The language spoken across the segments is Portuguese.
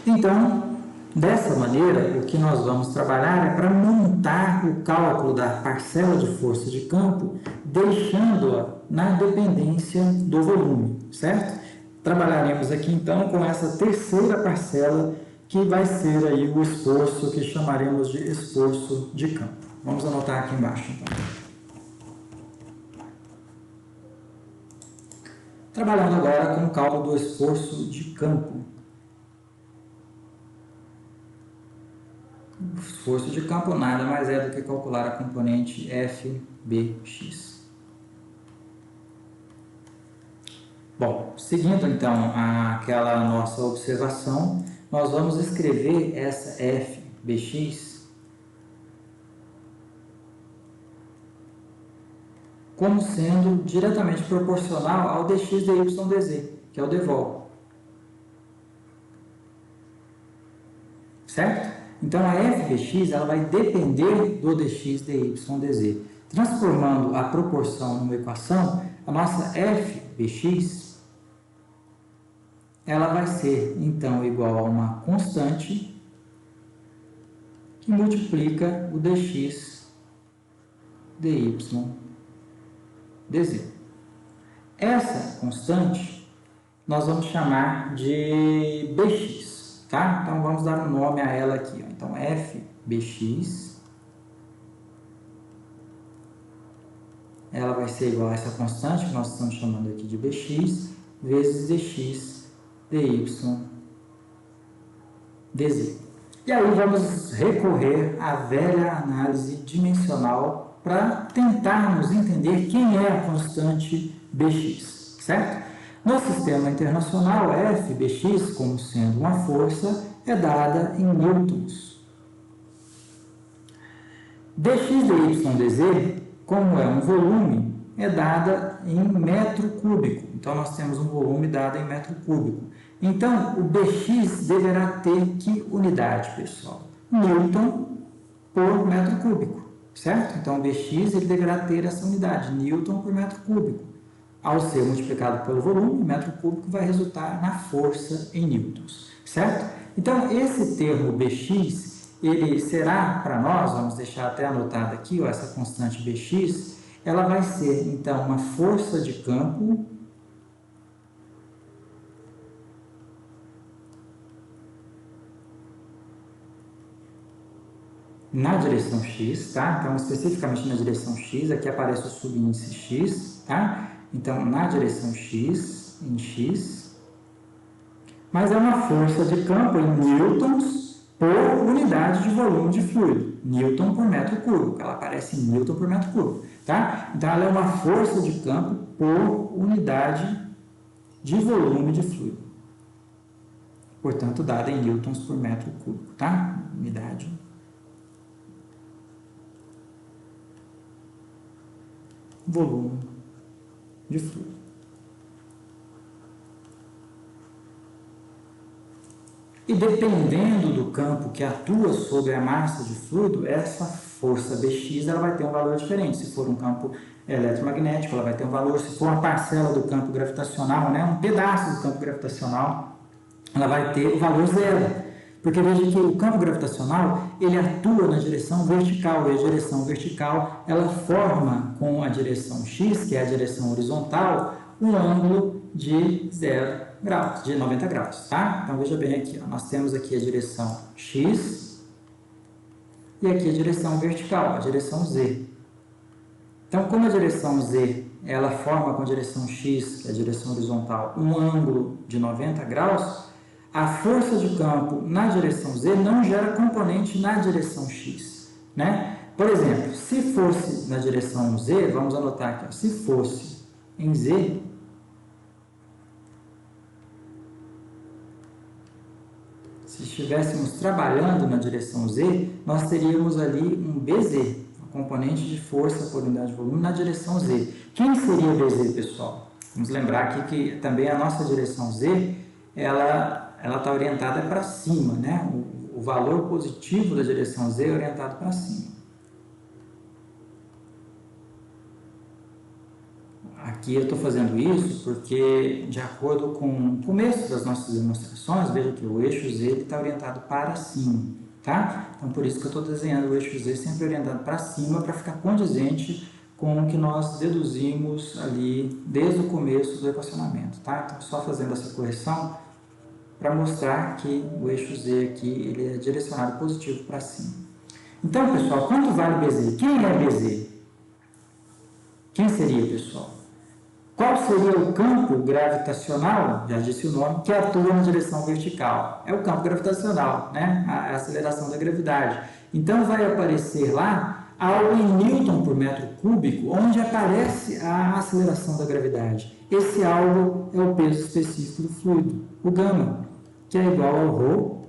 Então, dessa maneira, o que nós vamos trabalhar é para montar o cálculo da parcela de força de campo, deixando-a na dependência do volume, certo? Trabalharemos aqui então com essa terceira parcela, que vai ser aí o esforço que chamaremos de esforço de campo. Vamos anotar aqui embaixo então. Trabalhando agora com o cálculo do esforço de campo. O esforço de campo nada mais é do que calcular a componente FBX. Bom, seguindo então aquela nossa observação, nós vamos escrever essa FBX como sendo diretamente proporcional ao dx dy/dz, que é o devol. Certo? Então, a FBX ela vai depender do dx dy/dz. Transformando a proporção numa equação, a nossa FBX ela vai ser, então, igual a uma constante que multiplica o dx dy/dz. Essa constante nós vamos chamar de Bx, tá? Então, vamos dar um nome a ela aqui, ó. Então, FBX ela vai ser igual a essa constante que nós estamos chamando aqui de Bx vezes dx dy/dz. E aí vamos recorrer à velha análise dimensional para tentarmos entender quem é a constante Bx, certo? No sistema internacional, FBX, como sendo uma força, é dada em newtons. Dx dy/dz, como é um volume, é dada em metro cúbico. Então, nós temos um volume dado em metro cúbico. Então, o Bx deverá ter que unidade, pessoal? Newton por metro cúbico, certo? Então, o Bx ele deverá ter essa unidade, Newton por metro cúbico. Ao ser multiplicado pelo volume, metro cúbico vai resultar na força em newtons, certo? Então, esse termo Bx, ele será para nós, vamos deixar até anotado aqui, ó, essa constante Bx, ela vai ser, então, uma força de campo na direção x, tá? Então, especificamente na direção x, aqui aparece o subíndice x, tá? Então, na direção x, em x, mas é uma força de campo em newtons por unidade de volume de fluido, newton por metro cúbico, ela aparece em newton por metro cúbico, tá? Então, ela é uma força de campo por unidade de volume de fluido, portanto, dada em newtons por metro cúbico, tá? Unidade volume de fluido. E dependendo do campo que atua sobre a massa de fluido, essa força Bx ela vai ter um valor diferente. Se for um campo eletromagnético, ela vai ter um valor. Se for uma parcela do campo gravitacional, né, um pedaço do campo gravitacional, ela vai ter o valor zero. Porque veja que o campo gravitacional, ele atua na direção vertical, e a direção vertical, ela forma com a direção x, que é a direção horizontal, um ângulo de 0 graus, de 90 graus, tá? Então, veja bem aqui, ó, nós temos aqui a direção x e aqui a direção vertical, a direção z. Então, como a direção z, ela forma com a direção x, que é a direção horizontal, um ângulo de 90 graus, a força de campo na direção z não gera componente na direção x, né? Por exemplo, se fosse na direção z, vamos anotar aqui, ó, se fosse em z, se estivéssemos trabalhando na direção z, nós teríamos ali um BZ, um componente de força por unidade de volume na direção z. Quem seria BZ, pessoal? Vamos lembrar aqui que também a nossa direção z, ela está orientada para cima, né? O valor positivo da direção z é orientado para cima. Aqui eu estou fazendo isso porque, de acordo com o começo das nossas demonstrações, veja que o eixo Z está orientado para cima, tá? Então, por isso que eu estou desenhando o eixo Z sempre orientado para cima, para ficar condizente com o que nós deduzimos ali desde o começo do equacionamento, tá? Então, só fazendo essa correção para mostrar que o eixo Z aqui ele é direcionado positivo para cima. Então, pessoal, quanto vale BZ? Quem é BZ? Quem seria, pessoal? Qual seria o campo gravitacional, já disse o nome, que atua na direção vertical? É o campo gravitacional, né? A aceleração da gravidade. Então, vai aparecer lá algo em Newton por metro cúbico, onde aparece a aceleração da gravidade. Esse algo é o peso específico do fluido, o gama, que é igual ao ρ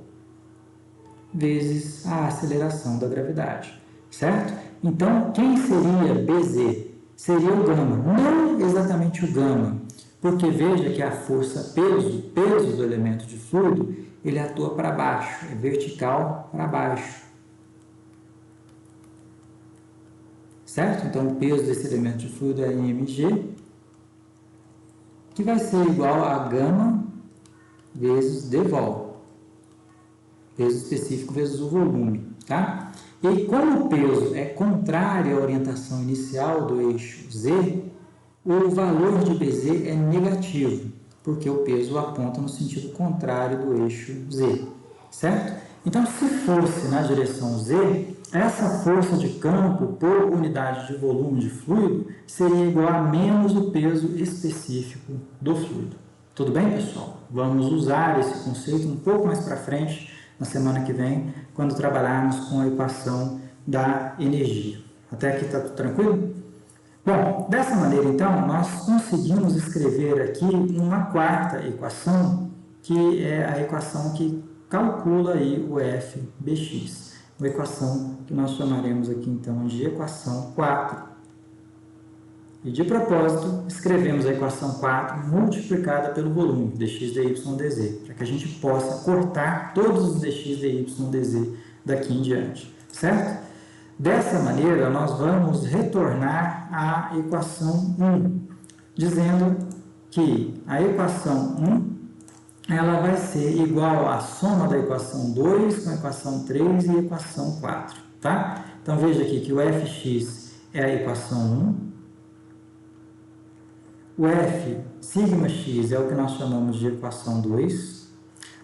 vezes a aceleração da gravidade, certo? Então, quem seria BZ? Seria o gama, não exatamente o gama, porque veja que a força peso do elemento de fluido, ele atua para baixo, é vertical para baixo, certo? Então, o peso desse elemento de fluido é mg, que vai ser igual a gama vezes dvol, peso específico vezes o volume, tá? E como o peso é contrário à orientação inicial do eixo Z, o valor de BZ é negativo, porque o peso aponta no sentido contrário do eixo Z, certo? Então, se fosse na direção Z, essa força de campo por unidade de volume de fluido seria igual a menos o peso específico do fluido. Tudo bem, pessoal? Vamos usar esse conceito um pouco mais para frente, na semana que vem, quando trabalharmos com a equação da energia. Até aqui está tudo tranquilo? Bom, dessa maneira, então, nós conseguimos escrever aqui uma quarta equação, que é a equação que calcula aí o FBX. Uma equação que nós chamaremos aqui, então, de equação 4. E, de propósito, escrevemos a equação 4 multiplicada pelo volume, dx, dy, dz, para que a gente possa cortar todos os dx, dy, dz daqui em diante, certo? Dessa maneira, nós vamos retornar à equação 1, dizendo que a equação 1 ela vai ser igual à soma da equação 2 com a equação 3 e a equação 4, tá? Então, veja aqui que o fx é a equação 1, o f sigma x é o que nós chamamos de equação 2,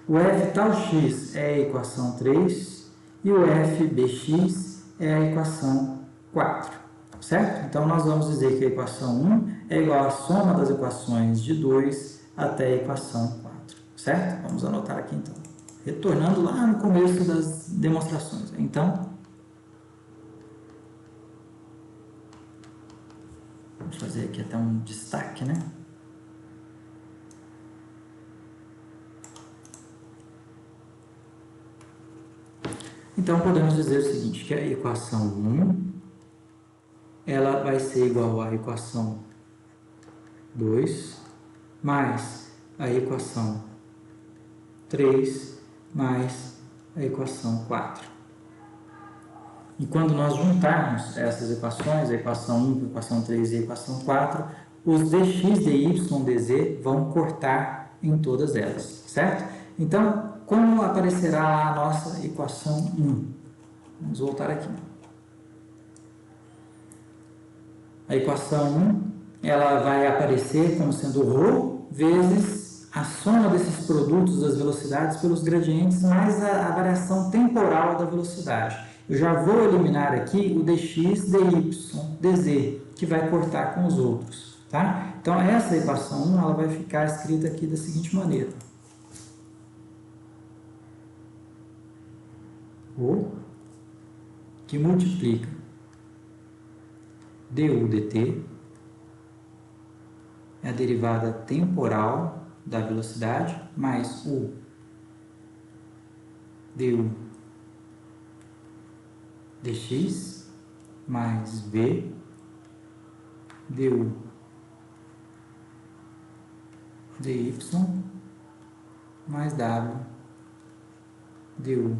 o f tal x é a equação 3 e o f bx é a equação 4, certo? Então, nós vamos dizer que a equação 1 é igual à soma das equações de 2 até a equação 4, certo? Vamos anotar aqui, então. Retornando lá no começo das demonstrações. Então, vamos fazer aqui até um destaque, né? Então, podemos dizer o seguinte, que a equação 1, ela vai ser igual à equação 2, mais a equação 3, mais a equação 4. E quando nós juntarmos essas equações, a equação 1, a equação 3 e a equação 4, os dx, dy, dz vão cortar em todas elas, certo? Então, como aparecerá a nossa equação 1? Vamos voltar aqui. A equação 1, ela vai aparecer como sendo ρ vezes a soma desses produtos das velocidades pelos gradientes mais a variação temporal da velocidade. Eu já vou eliminar aqui o dx, dy, dz, que vai cortar com os outros, tá? Então, essa equação 1, ela vai ficar escrita aqui da seguinte maneira. O que multiplica du dt é a derivada temporal da velocidade mais o du dx mais v du dy mais w du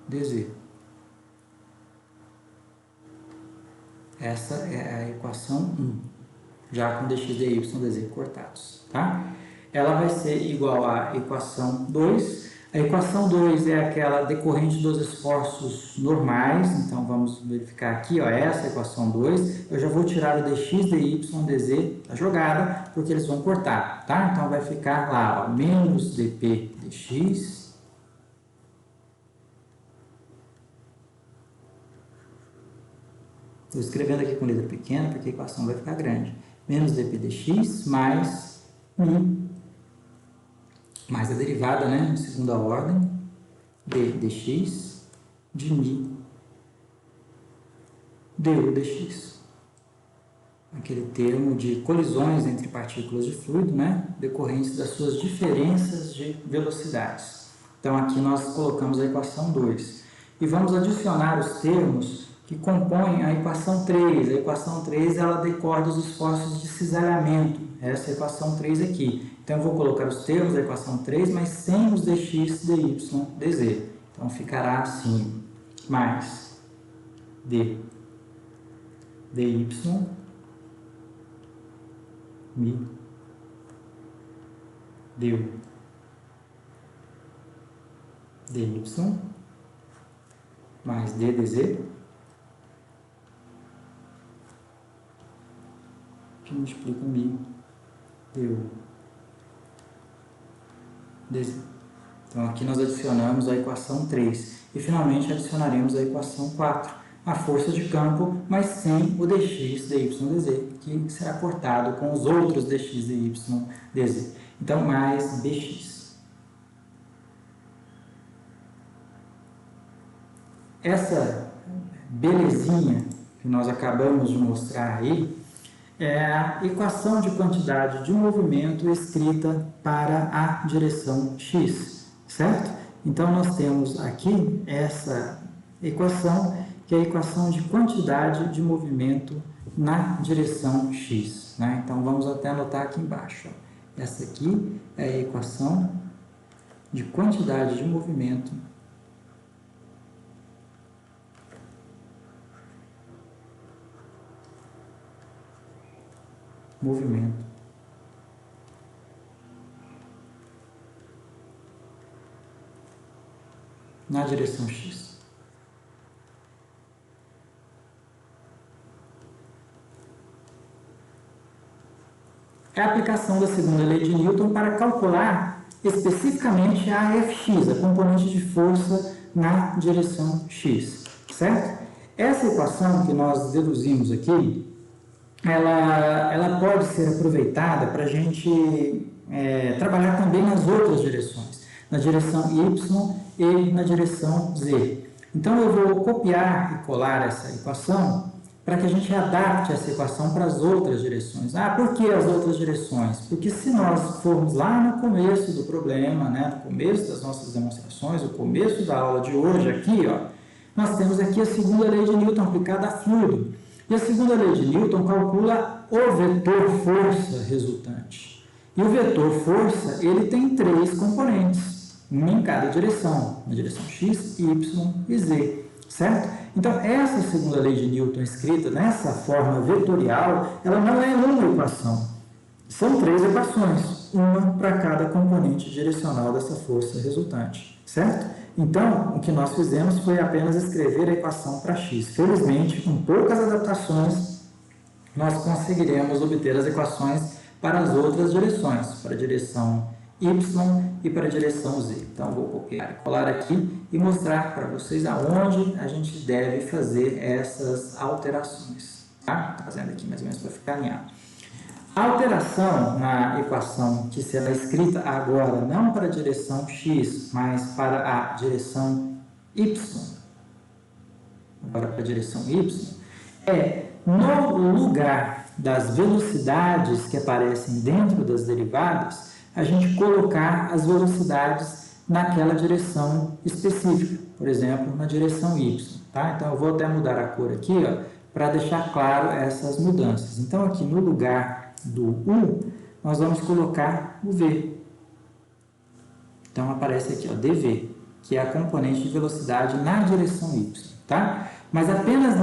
dz. Essa é a equação 1. já com dx, dy, dz cortados, tá? Ela vai ser igual à equação 2. A equação 2 é aquela decorrente dos esforços normais, então vamos verificar aqui, ó, essa equação 2, eu já vou tirar o dx, dy, dz da jogada, porque eles vão cortar, tá? Então vai ficar lá, ó, menos dp dx, estou escrevendo aqui com letra pequena, porque a equação vai ficar grande, menos dp dx mais mais a derivada, né, de segunda ordem, d dx de mi du dx. Aquele termo de colisões entre partículas de fluido, né, decorrentes das suas diferenças de velocidades. Então, aqui nós colocamos a equação 2. E vamos adicionar os termos que compõem a equação 3. A equação 3, ela decorre dos esforços de cisalhamento. Essa é a equação 3 aqui. Então, eu vou colocar os termos da equação 3, mas sem os dx, dy, dz. Então, ficará assim, mais d dy mi du dy mais d dz, que multiplica mi du dz. Então, aqui nós adicionamos a equação 3 e, finalmente, adicionaremos a equação 4, a força de campo, mas sem o dx, dy, dz, que será cortado com os outros dx, dy, dz. Então, mais bx. Essa belezinha que nós acabamos de mostrar aí é a equação de quantidade de movimento escrita para a direção x, certo? Então, nós temos aqui essa equação, que é a equação de quantidade de movimento na direção x, né? Então, vamos até anotar aqui embaixo. Ó. Essa aqui é a equação de quantidade de movimento na direção x. É a aplicação da segunda lei de Newton para calcular especificamente a Fx, a componente de força na direção x, certo? Essa equação que nós deduzimos aqui, ela pode ser aproveitada para a gente trabalhar também nas outras direções, na direção y e na direção z. Então, eu vou copiar e colar essa equação para que a gente adapte essa equação para as outras direções. Ah, por que as outras direções? Porque se nós formos lá no começo do problema, né, no começo das nossas demonstrações, no começo da aula de hoje aqui, ó, nós temos aqui a segunda lei de Newton aplicada a fluido. E a segunda lei de Newton calcula o vetor força resultante. E o vetor força, ele tem 3 componentes, uma em cada direção, na direção x, y e z, certo? Então, essa segunda lei de Newton escrita nessa forma vetorial, ela não é uma equação. São 3 equações, uma para cada componente direcional dessa força resultante, certo? Então, o que nós fizemos foi apenas escrever a equação para x. Felizmente, com poucas adaptações, nós conseguiremos obter as equações para as outras direções, para a direção y e para a direção z. Então, vou copiar e colar aqui e mostrar para vocês aonde a gente deve fazer essas alterações. Tá? Estou fazendo aqui mais ou menos para ficar alinhado. A alteração na equação que será escrita agora, não para a direção x, mas para a direção y, agora para a direção y, é no lugar das velocidades que aparecem dentro das derivadas, a gente colocar as velocidades naquela direção específica, por exemplo, na direção y. Tá? Então, eu vou até mudar a cor aqui, para deixar claro essas mudanças. Então, aqui no lugar do U, nós vamos colocar o V. Então, aparece aqui, dv, que é a componente de velocidade na direção y. Tá? mas apenas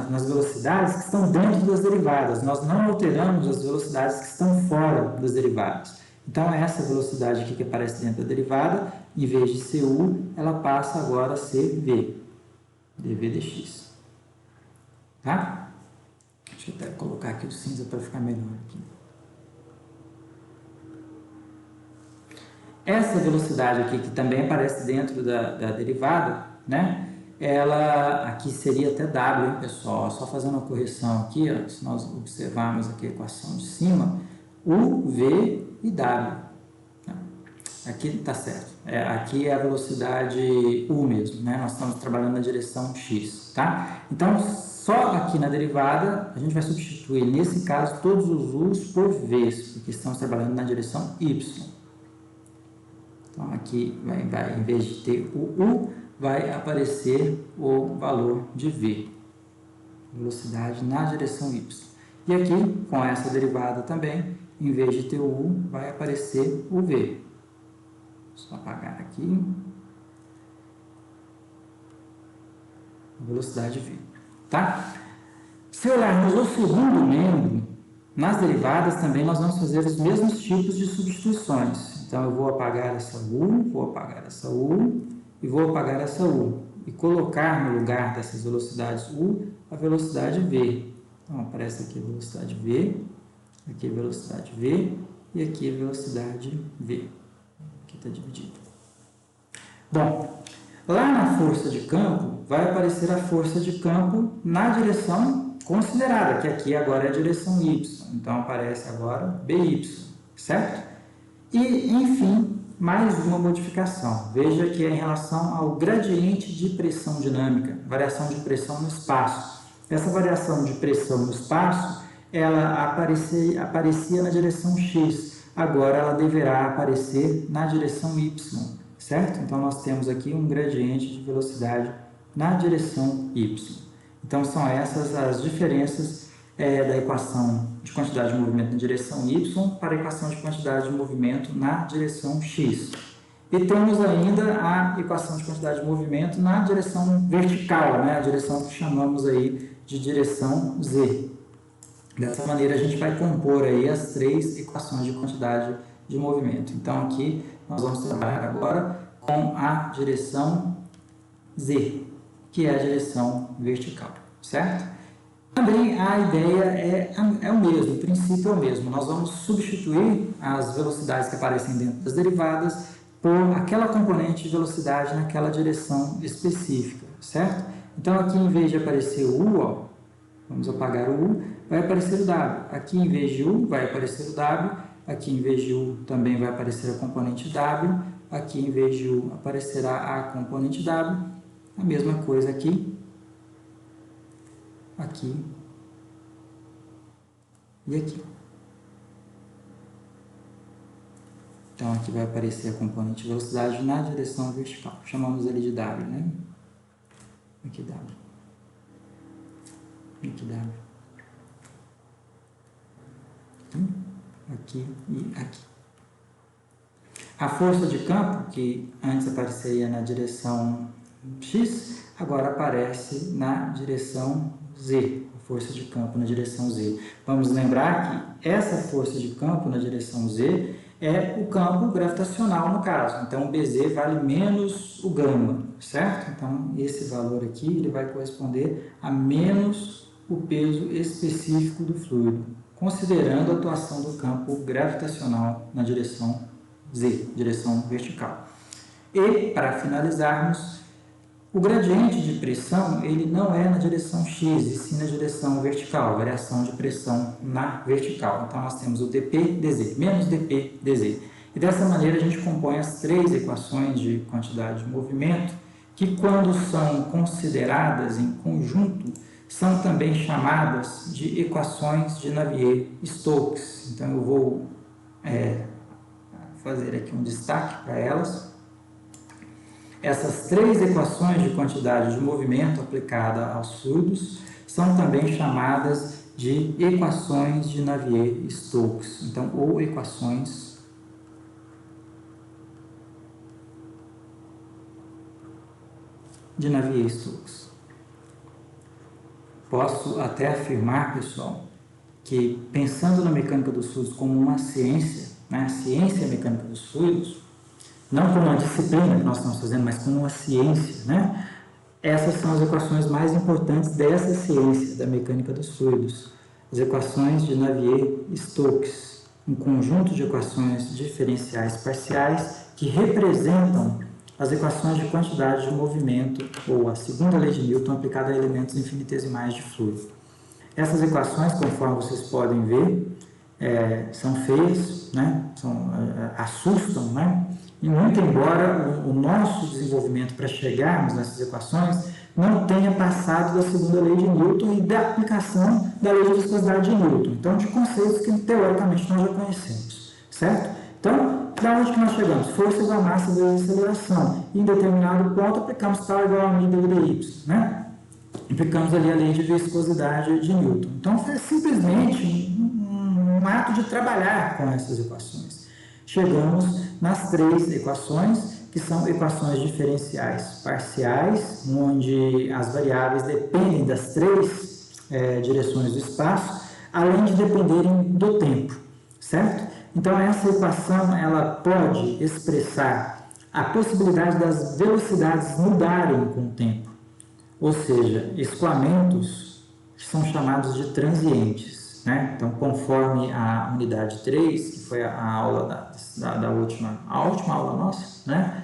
nas velocidades que estão dentro das derivadas. Nós não alteramos as velocidades que estão fora das derivadas. Então, essa velocidade aqui que aparece dentro da derivada, em vez de ser u, ela passa agora a ser v, dv dx. Tá? Deixa eu até colocar aqui o cinza para ficar melhor aqui. Essa velocidade aqui, que também aparece dentro da derivada, né? Ela aqui seria até w, hein, pessoal? Só fazendo uma correção aqui, ó, se nós observarmos aqui a equação de cima, u, v e w. Aqui está certo. Aqui é a velocidade u mesmo, né? Nós estamos trabalhando na direção x, tá? Então, só aqui na derivada, a gente vai substituir, nesse caso, todos os u's por v's, porque estamos trabalhando na direção y. Então, aqui, em vez de ter o u, vai aparecer o valor de v, velocidade na direção y. E aqui, com essa derivada também, em vez de ter o u, vai aparecer o v. Só apagar aqui. Velocidade v. Tá? Se olharmos o segundo membro, nas derivadas também nós vamos fazer os mesmos tipos de substituições. Então, eu vou apagar essa u, vou apagar essa u e vou apagar essa u. E colocar no lugar dessas velocidades u, a velocidade v. Então, aparece aqui a velocidade v, aqui a velocidade v e aqui a velocidade v. Aqui está dividido. Bom, lá na força de campo, vai aparecer a força de campo na direção considerada, que aqui agora é a direção y. Então, aparece agora by, certo? E, enfim, mais uma modificação. Veja que é em relação ao gradiente de pressão dinâmica, variação de pressão no espaço. Essa variação de pressão no espaço, ela aparecia na direção x, agora ela deverá aparecer na direção y, certo? Então, nós temos aqui um gradiente de velocidade na direção y. Então, são essas as diferenças da equação de quantidade de movimento na direção y para a equação de quantidade de movimento na direção x. E temos ainda a equação de quantidade de movimento na direção vertical, né? A direção que chamamos aí de direção z. Dessa maneira, a gente vai compor aí as três equações de quantidade de movimento. Então, aqui nós vamos trabalhar agora com a direção z, que é a direção vertical, certo? Também a ideia é o mesmo, o princípio é o mesmo. Nós vamos substituir as velocidades que aparecem dentro das derivadas por aquela componente de velocidade naquela direção específica, certo? Então, aqui em vez de aparecer o u, ó, vamos apagar o u, vai aparecer o w. Aqui em vez de u, vai aparecer o w. Aqui em vez de u, também vai aparecer a componente w. Aqui em vez de u, aparecerá a componente w. A mesma coisa aqui. Aqui e aqui. Então, aqui vai aparecer a componente de velocidade na direção vertical. Chamamos ele de W, né? Aqui W. Aqui W. Aqui e aqui. A força de campo, que antes apareceria na direção X, agora aparece na direção Z, a força de campo na direção Z. Vamos lembrar que essa força de campo na direção Z é o campo gravitacional no caso. Então, o BZ vale menos o gama, certo? Então, esse valor aqui ele vai corresponder a menos o peso específico do fluido, considerando a atuação do campo gravitacional na direção Z, direção vertical. E, para finalizarmos, o gradiente de pressão, ele não é na direção x, e sim na direção vertical, variação de pressão na vertical. Então, nós temos o dP dz, menos dP dz. E dessa maneira, a gente compõe as três equações de quantidade de movimento, que quando são consideradas em conjunto, são também chamadas de equações de Navier-Stokes. Então, eu vou fazer aqui um destaque para elas. Essas três equações de quantidade de movimento aplicada aos fluidos são também chamadas de equações de Navier-Stokes, então, ou equações de Navier-Stokes. posso até afirmar, pessoal, que pensando na mecânica dos fluidos como uma ciência, né, a ciência mecânica dos fluidos, não como uma disciplina que nós estamos fazendo, mas como uma ciência, né? Essas são as equações mais importantes dessa ciência da mecânica dos fluidos. As equações de Navier-Stokes, um conjunto de equações diferenciais parciais que representam as equações de quantidade de movimento, ou a segunda lei de Newton aplicada a elementos infinitesimais de fluido. Essas equações, conforme vocês podem ver, são feias, né? Assustam, né? E muito embora o nosso desenvolvimento para chegarmos nessas equações não tenha passado da segunda lei de Newton e da aplicação da lei de viscosidade de Newton. Então, de conceitos que teoricamente nós já conhecemos, certo? Então, da onde que nós chegamos? Força igual a massa vezes aceleração. E em determinado ponto aplicamos tal igual a μ devido a y, né? Aplicamos ali a lei de viscosidade de Newton. Então, foi simplesmente um ato de trabalhar com essas equações. Chegamos nas três equações, que são equações diferenciais parciais, onde as variáveis dependem das três direções do espaço, além de dependerem do tempo, certo? Então, essa equação ela pode expressar a possibilidade das velocidades mudarem com o tempo, ou seja, escoamentos são chamados de transientes, né? Então, conforme a unidade 3, que foi a aula da última aula nossa, né?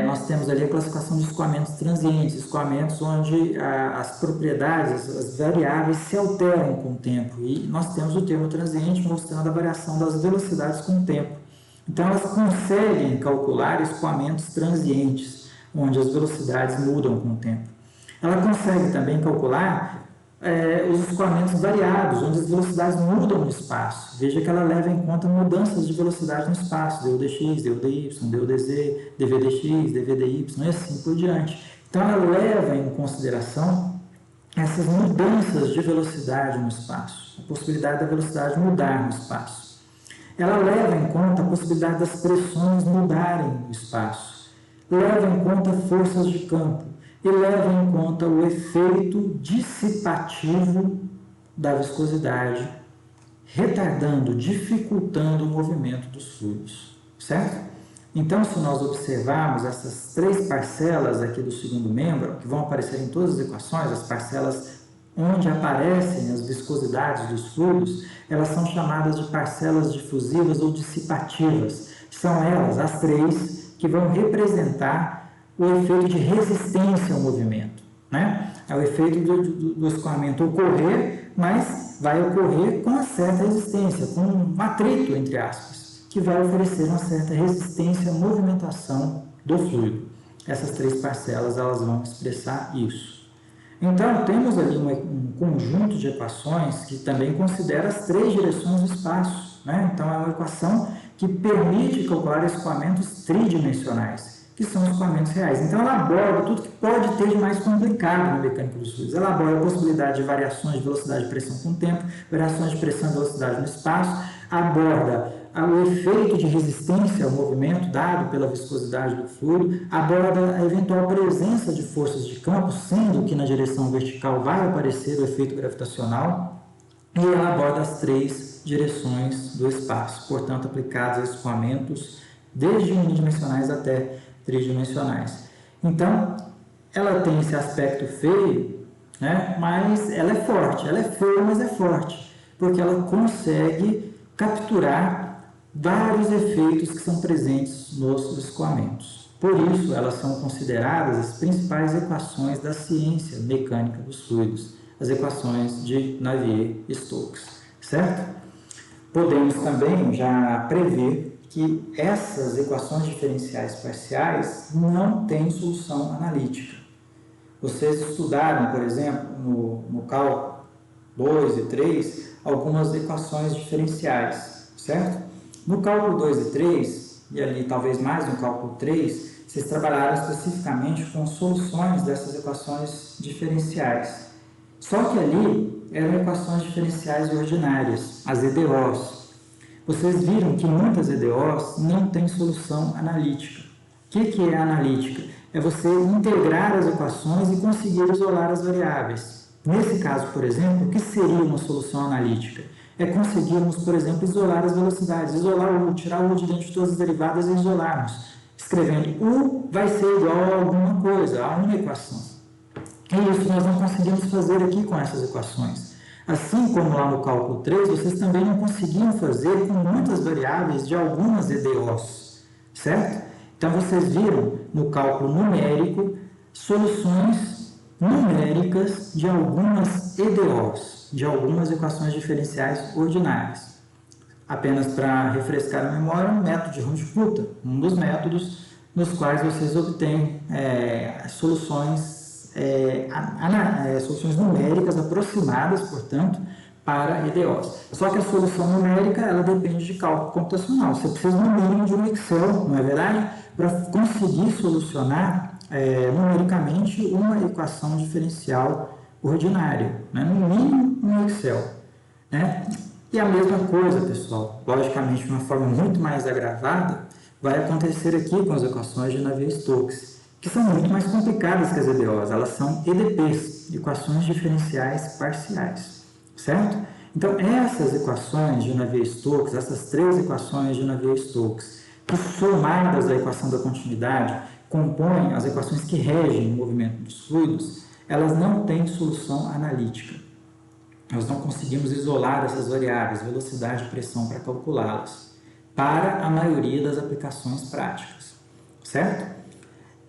Nós temos ali a classificação de escoamentos transientes, escoamentos onde as propriedades, as variáveis se alteram com o tempo, e nós temos o termo transiente mostrando a variação das velocidades com o tempo. Então, elas conseguem calcular escoamentos transientes, onde as velocidades mudam com o tempo. Ela consegue também calcular os escoamentos variados, onde as velocidades mudam no espaço. Veja que ela leva em conta mudanças de velocidade no espaço, du dx, du dy, du dz, dv dx, dv dy, e assim por diante. Então, ela leva em consideração essas mudanças de velocidade no espaço, a possibilidade da velocidade mudar no espaço. Ela leva em conta a possibilidade das pressões mudarem no espaço, leva em conta forças de campo, e leva em conta o efeito dissipativo da viscosidade, retardando, dificultando o movimento dos fluidos, certo? Então, se nós observarmos essas três parcelas aqui do segundo membro, que vão aparecer em todas as equações, as parcelas onde aparecem as viscosidades dos fluidos, elas são chamadas de parcelas difusivas ou dissipativas. São elas, as três, que vão representar o efeito de resistência ao movimento, né? É o efeito do escoamento ocorrer, mas vai ocorrer com uma certa resistência, com um atrito, entre aspas, que vai oferecer uma certa resistência à movimentação do fluido. Essas três parcelas, elas vão expressar isso. Então, temos ali um conjunto de equações que também considera as três direções do espaço, né? Então, é uma equação que permite calcular escoamentos tridimensionais, que são os escoamentos reais. Então, ela aborda tudo que pode ter de mais complicado na mecânica dos fluidos. Ela aborda a possibilidade de variações de velocidade e pressão com o tempo, variações de pressão e velocidade no espaço, aborda o efeito de resistência ao movimento dado pela viscosidade do fluido, aborda a eventual presença de forças de campo, sendo que na direção vertical vai aparecer o efeito gravitacional, e ela aborda as três direções do espaço, portanto, aplicadas a escoamentos desde unidimensionais até tridimensionais. Então, ela tem esse aspecto feio, né? Mas ela é forte. Ela é feia, mas é forte, porque ela consegue capturar vários efeitos que são presentes nos escoamentos. Por isso, elas são consideradas as principais equações da ciência mecânica dos fluidos, as equações de Navier-Stokes, certo? Podemos também já prever que essas equações diferenciais parciais não têm solução analítica. Vocês estudaram, por exemplo, no cálculo 2 e 3, algumas equações diferenciais, certo? No cálculo 2 e 3, e ali talvez mais no cálculo 3, vocês trabalharam especificamente com soluções dessas equações diferenciais. Só que ali eram equações diferenciais ordinárias, as EDOs. Vocês viram que muitas EDOs não têm solução analítica. O que é analítica? É você integrar as equações e conseguir isolar as variáveis. Nesse caso, por exemplo, o que seria uma solução analítica? É conseguirmos, por exemplo, isolar as velocidades, isolar o U, tirar o U de dentro de todas as derivadas e isolarmos. Escrevendo U vai ser igual a alguma coisa, a uma equação. E isso nós não conseguimos fazer aqui com essas equações. Assim como lá no cálculo 3, vocês também não conseguiam fazer com muitas variáveis de algumas EDOs, certo? Então, vocês viram no cálculo numérico soluções numéricas de algumas EDOs, de algumas equações diferenciais ordinárias. Apenas para refrescar a memória, o método de Runge-Kutta, um dos métodos nos quais vocês obtêm soluções numéricas aproximadas, portanto, para EDOs. Só que a solução numérica, ela depende de cálculo computacional. Você precisa, no mínimo, de um Excel, não é verdade? Para conseguir solucionar numericamente uma equação diferencial ordinária. Né? No mínimo, um Excel. Né? E a mesma coisa, pessoal, logicamente, de uma forma muito mais agravada, vai acontecer aqui com as equações de Navier-Stokes, que são muito mais complicadas que as EDOs. Elas são EDPs, equações diferenciais parciais, certo? Então, essas equações de Navier-Stokes, essas três equações de Navier-Stokes, que somadas à equação da continuidade, compõem as equações que regem o movimento dos fluidos, elas não têm solução analítica. Nós não conseguimos isolar essas variáveis, velocidade e pressão, para calculá-las, para a maioria das aplicações práticas, certo?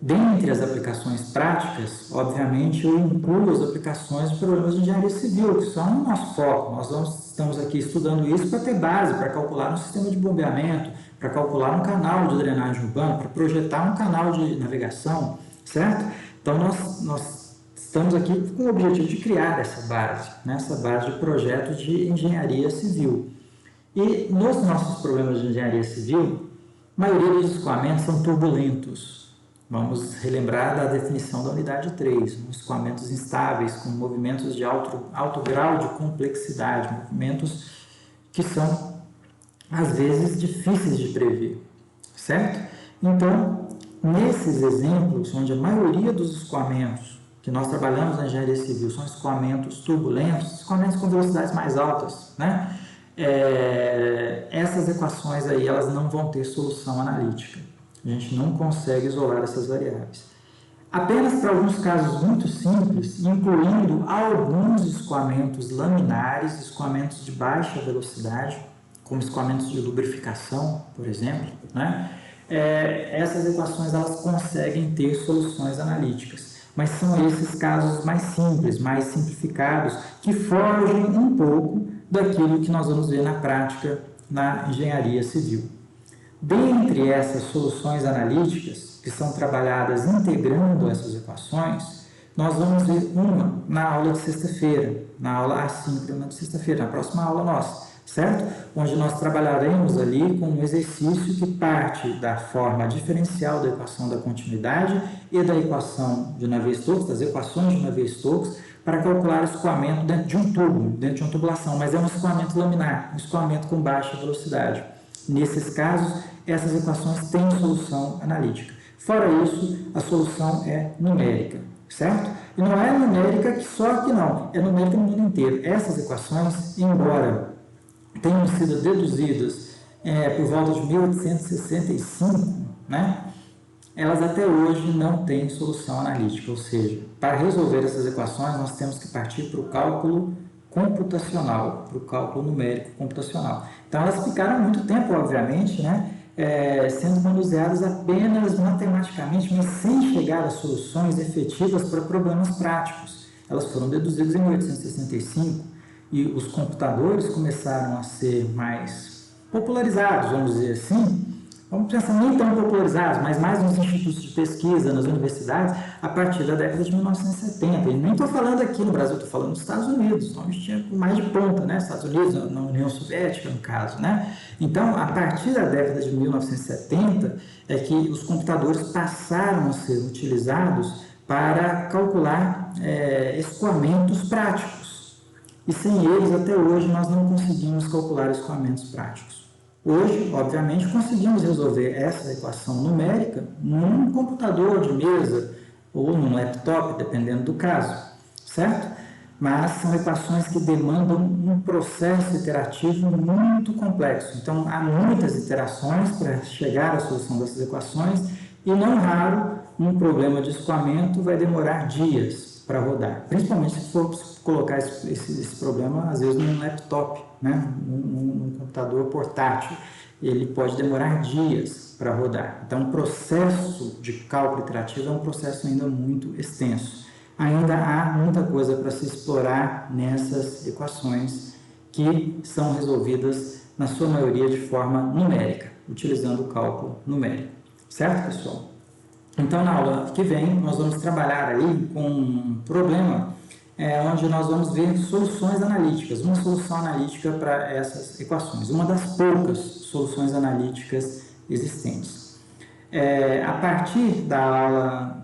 Dentre as aplicações práticas, obviamente, eu incluo as aplicações de problemas de engenharia civil, que são o nosso foco. Nós estamos aqui estudando isso para ter base, para calcular um sistema de bombeamento, para calcular um canal de drenagem urbana, para projetar um canal de navegação, certo? Então, nós estamos aqui com o objetivo de criar essa base de projetos de engenharia civil. E nos nossos problemas de engenharia civil, a maioria dos escoamentos são turbulentos. Vamos relembrar da definição da unidade 3, escoamentos instáveis, com movimentos de alto grau de complexidade, movimentos que são, às vezes, difíceis de prever, certo? Então, nesses exemplos, onde a maioria dos escoamentos que nós trabalhamos na engenharia civil são escoamentos turbulentos, escoamentos com velocidades mais altas, né? Essas equações aí, elas não vão ter solução analítica. A gente não consegue isolar essas variáveis. Apenas para alguns casos muito simples, incluindo alguns escoamentos laminares, escoamentos de baixa velocidade, como escoamentos de lubrificação, por exemplo, né? Essas equações, elas conseguem ter soluções analíticas, mas são esses casos mais simples, mais simplificados, que fogem um pouco daquilo que nós vamos ver na prática na engenharia civil. Dentre essas soluções analíticas, que são trabalhadas integrando essas equações, nós vamos ver uma na aula de sexta-feira, na aula assíncrona de sexta-feira, na próxima aula nossa, certo? Onde nós trabalharemos ali com um exercício que parte da forma diferencial da equação da continuidade e da equação de Navier-Stokes, das equações de Navier-Stokes, para calcular o escoamento dentro de um tubo, dentro de uma tubulação, mas é um escoamento laminar, um escoamento com baixa velocidade. Nesses casos, essas equações têm solução analítica. Fora isso, a solução é numérica, certo? E não é numérica só aqui não, é numérica no mundo inteiro. Essas equações, embora tenham sido deduzidas por volta de 1865, né? Elas até hoje não têm solução analítica, ou seja, para resolver essas equações, nós temos que partir para o cálculo computacional, para o cálculo numérico computacional. Então, elas ficaram muito tempo, obviamente, né, sendo manuseadas apenas matematicamente, mas sem chegar a soluções efetivas para problemas práticos. Elas foram deduzidas em 1865 e os computadores começaram a ser mais popularizados, vamos dizer assim. Vamos pensar, nem tão popularizados, mas mais nos institutos de pesquisa, nas universidades, a partir da década de 1970. E nem estou falando aqui no Brasil, estou falando nos Estados Unidos, onde tinha mais de ponta, né? Estados Unidos, na União Soviética, no caso, né? Então, a partir da década de 1970, é que os computadores passaram a ser utilizados para calcular escoamentos práticos. E sem eles, até hoje, nós não conseguimos calcular escoamentos práticos. Hoje, obviamente, conseguimos resolver essa equação numérica num computador de mesa ou num laptop, dependendo do caso, certo? mas são equações que demandam um processo iterativo muito complexo. Então, há muitas iterações para chegar à solução dessas equações e, não raro, um problema de escoamento vai demorar dias para rodar, principalmente se for colocar esse problema, às vezes, num laptop, né? num computador portátil. Ele pode demorar dias para rodar. Então, o processo de cálculo iterativo é um processo ainda muito extenso. Ainda há muita coisa para se explorar nessas equações que são resolvidas, na sua maioria, de forma numérica, utilizando o cálculo numérico. Certo, pessoal? Então, na aula que vem, nós vamos trabalhar aí com um problema onde nós vamos ver soluções analíticas, uma solução analítica para essas equações, uma das poucas soluções analíticas existentes. A partir da aula,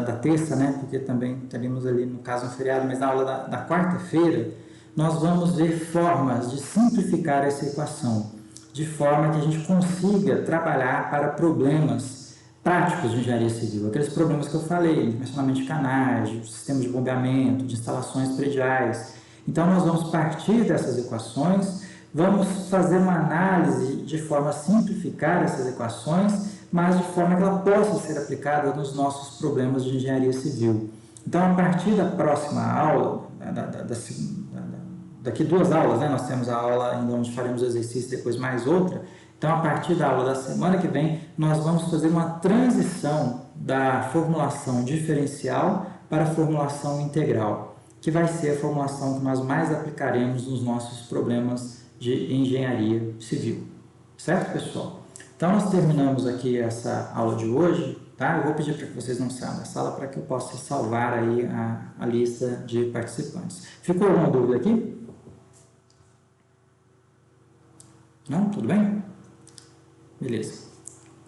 da terça, né, porque também teríamos ali, no caso, um feriado, mas na aula da quarta-feira, nós vamos ver formas de simplificar essa equação, de forma que a gente consiga trabalhar para problemas práticos de engenharia civil, aqueles problemas que eu falei, dimensionamento de canais, de sistema de bombeamento, de instalações prediais. Então, nós vamos partir dessas equações, vamos fazer uma análise de forma a simplificar essas equações, mas de forma que ela possa ser aplicada nos nossos problemas de engenharia civil. Então, a partir da próxima aula, daqui 2 aulas, né, nós temos a aula ainda onde faremos o exercício, depois mais outra. Então, a partir da aula da semana que vem, nós vamos fazer uma transição da formulação diferencial para a formulação integral, que vai ser a formulação que nós mais aplicaremos nos nossos problemas de engenharia civil. Certo, pessoal? Então, nós terminamos aqui essa aula de hoje, tá? Eu vou pedir para que vocês não saiam da sala para que eu possa salvar aí a lista de participantes. Ficou alguma dúvida aqui? Não? Tudo bem? Beleza.